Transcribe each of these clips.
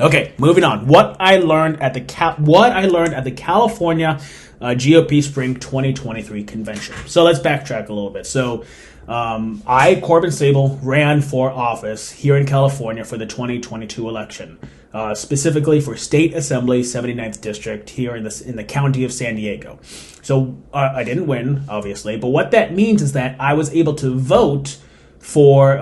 Okay, moving on. What I learned at the California GOP Spring 2023 convention. So let's backtrack a little bit. So Corbin Sable, ran for office here in California for the 2022 election, specifically for State Assembly 79th District here in the county of San Diego. So I didn't win, obviously, but what that means is that I was able to vote for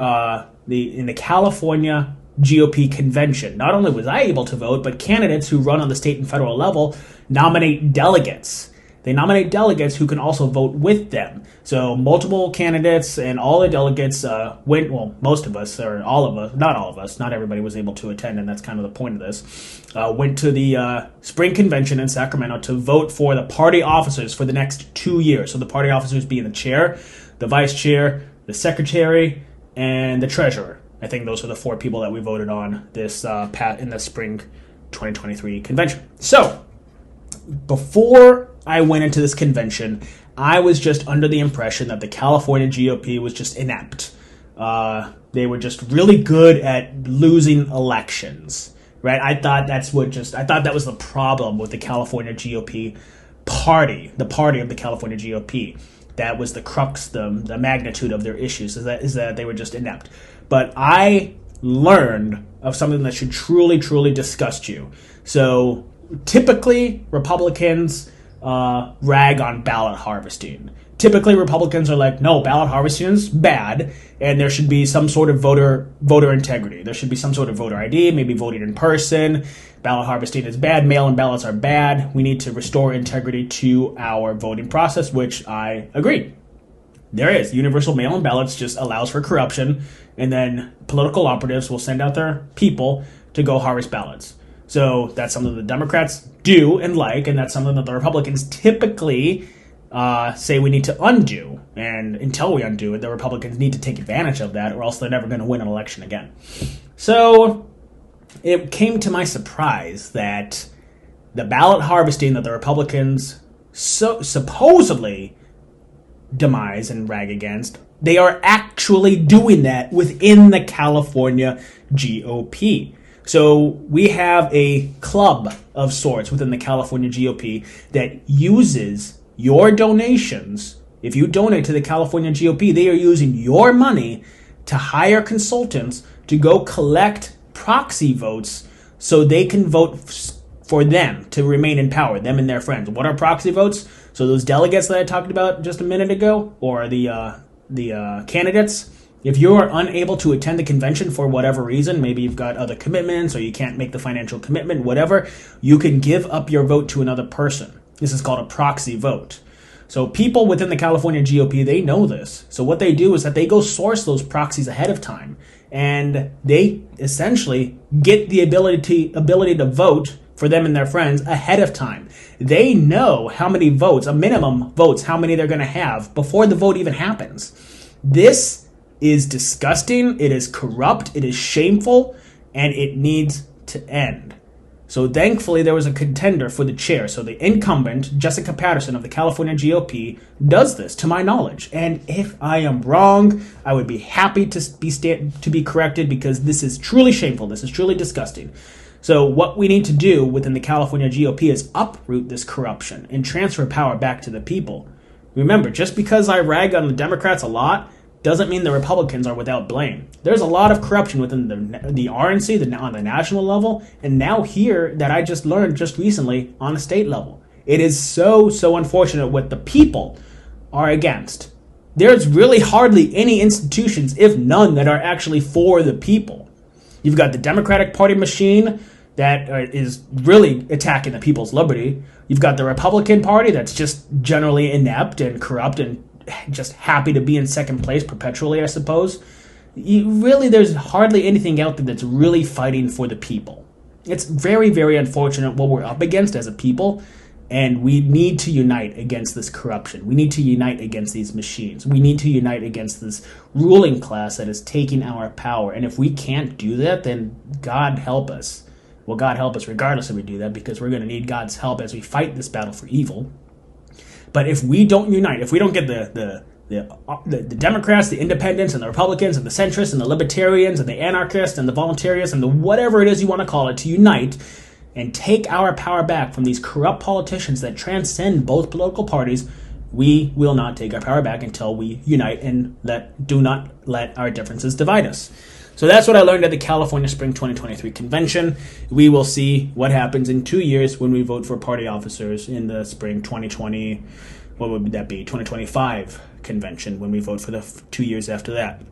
in the California GOP convention. Not only was I able to vote, but candidates who run on the state and federal level nominate delegates. They nominate delegates who can also vote with them. So multiple candidates and all the delegates went, well, most of us, or all of us, not all of us, not everybody was able to attend, and that's kind of the point of this, went to the spring convention in Sacramento to vote for the party officers for the next 2 years. So the party officers being the chair, the vice chair, the secretary, and the treasurer. I think those are the 4 people that we voted on this in the spring 2023 convention. So before I went into this convention, I was just under the impression that the California GOP was just inept. They were just really good at losing elections, right? I thought that was the problem with the California GOP party, the party of the California GOP. That was the crux, the magnitude of their issues, is that they were just inept. But I learned of something that should truly, truly disgust you. So typically, Republicans rag on ballot harvesting. Typically, Republicans are like, no, ballot harvesting is bad, and there should be some sort of voter integrity. There should be some sort of voter ID, maybe voting in person. Ballot harvesting is bad. Mail-in ballots are bad. We need to restore integrity to our voting process, which I agree. There is. Universal mail-in ballots just allows for corruption, and then political operatives will send out their people to go harvest ballots. So that's something the Democrats do and like, and that's something that the Republicans typically say we need to undo. And until we undo it, the Republicans need to take advantage of that, or else they're never going to win an election again. So it came to my surprise that the ballot harvesting that the Republicans supposedly demise and rag against, they are actually doing that within the California GOP. So we have a club of sorts within the California GOP that uses your donations. If you donate to the California GOP, they are using your money to hire consultants to go collect proxy votes so they can vote for them to remain in power, them and their friends. What are proxy votes? So those delegates that I talked about just a minute ago, or the candidates, if you are unable to attend the convention for whatever reason, maybe you've got other commitments or you can't make the financial commitment, whatever, you can give up your vote to another person. This is called a proxy vote. So people within the California GOP, they know this. So what they do is that they go source those proxies ahead of time, and they essentially get the ability to vote for them and their friends ahead of time. They know how many votes, a minimum votes, how many they're going to have before the vote even happens. This is disgusting, it is corrupt, it is shameful, and it needs to end. So thankfully there was a contender for the chair. So the incumbent, Jessica Patterson of the California GOP, does this to my knowledge. And if I am wrong, I would be happy to be corrected, because this is truly shameful, this is truly disgusting. So what we need to do within the California GOP is uproot this corruption and transfer power back to the people. Remember, just because I rag on the Democrats a lot doesn't mean the Republicans are without blame. There's a lot of corruption within the RNC on the national level, and now here that I just learned just recently on the state level. It is so unfortunate what the people are against. There's really hardly any institutions, if none, that are actually for the people. You've got the Democratic Party machine that is really attacking the people's liberty. You've got the Republican Party that's just generally inept and corrupt and just happy to be in second place perpetually, I suppose. There's hardly anything out there that's really fighting for the people. It's very, very unfortunate what we're up against as a people, and we need to unite against this corruption. We need to unite against these machines. We need to unite against this ruling class that is taking our power. And if we can't do that, then God help us. Well, God help us regardless if we do that, because we're going to need God's help as we fight this battle for evil. But if we don't unite, if we don't get the the Democrats, the Independents, and the Republicans, and the centrists, and the libertarians, and the anarchists, and the voluntarists, and the whatever it is you want to call it, to unite and take our power back from these corrupt politicians that transcend both political parties. We will not take our power back until we unite and do not let our differences divide us. So that's what I learned at the California Spring 2023 convention. We will see what happens in 2 years when we vote for party officers in the spring 2020, what would that be, 2025 convention, when we vote for the 2 years after that.